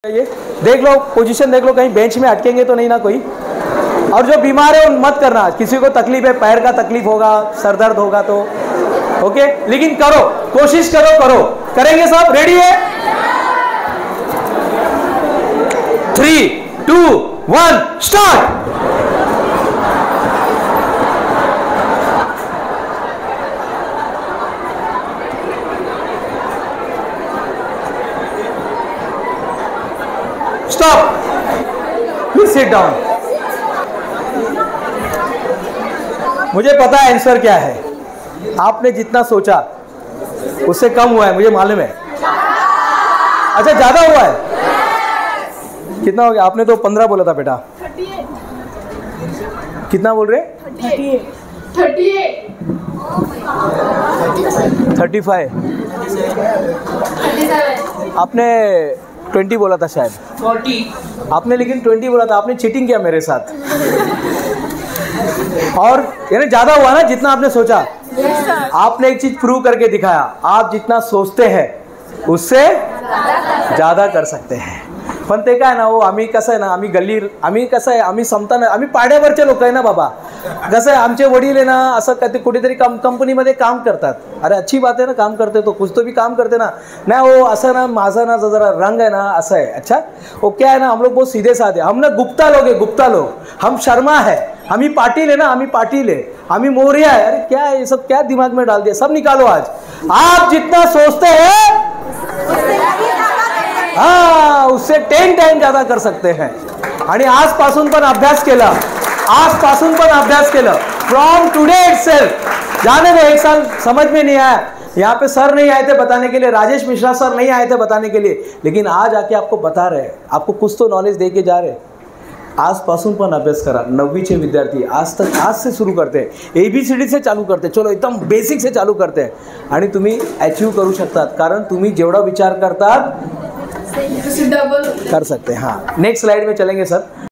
ये देख लो, पोजीशन देख लो, कहीं बेंच में अटकेंगे तो नहीं ना कोई। और जो बीमार है उन मत करना, किसी को तकलीफ है, पैर का तकलीफ होगा, सर दर्द होगा तो ओके, लेकिन करो, कोशिश करो, करेंगे सब। रेडी है? 3, 2, 1 start. Stop, please sit down. मुझे पता है आंसर क्या है, आपने जितना सोचा उससे कम हुआ है, मुझे मालूम है। अच्छा, ज्यादा हुआ है? कितना हो गया? आपने तो 15 बोला था बेटा। 38। कितना बोल रहे? 35। आपने 20 बोला था शायद। 40। आपने लेकिन 20 बोला था, आपने चीटिंग किया मेरे साथ। और यानी ज्यादा हुआ ना जितना आपने सोचा। आपने एक चीज प्रूव करके दिखाया, आप जितना सोचते हैं उससे ज्यादा कर सकते हैं। पण ते काय ना, वो आम्ही कसं आहे ना, आम्ही कसं आहे, आम्ही समता ना, आम्ही पाड्यावरचे लोक आहे ना बाबा। कसं आहे, आमचे वडील आहे ना, असं कधी कुठेतरी कंपनीमध्ये काम करतात। अरे अच्छी बात है ना, काम करते तो कुछ तो भी काम करते ना। नहीं वो असं ना, माझा ना जरा रंग है ना, असं है। अच्छा, वो क्या है ना, हम लोग बहुत सीधे साधे, हम ना गुप्ता लोग है, गुप्ता लोग। हम शर्मा है, हम ही पाटिल है ना, हम ही पाटिल है, हम ही मोरिया है। अरे क्या है ये सब, क्या दिमाग में डाल दिया? सब निकालो आज। आप जितना सोचते हैं हाँ, उससे 10 टाइम ज्यादा कर सकते हैं। आणि आजपासून पण अभ्यास केला, फ्रॉम टुडे इटसेल्फ। जाने दो, एक साल समझ में नहीं आया, यहाँ पे सर नहीं आए थे बताने के लिए, राजेश मिश्रा सर नहीं आए थे बताने के लिए, लेकिन आज आके आपको बता रहे हैं, आपको कुछ तो नॉलेज दे के जा रहे हैं। आजपासून पण अभ्यास करा। 9वीचे विद्यार्थी आज से सुरू करते हैं, ABCD से चालू करते हैं, चलो एकदम बेसिक से चालू करते हैं, आणि तुम्ही अचीव करू शकतात, कारण तुम्ही जेवढा विचार करतात कर सकते हैं। हाँ, नेक्स्ट स्लाइड में चलेंगे सर।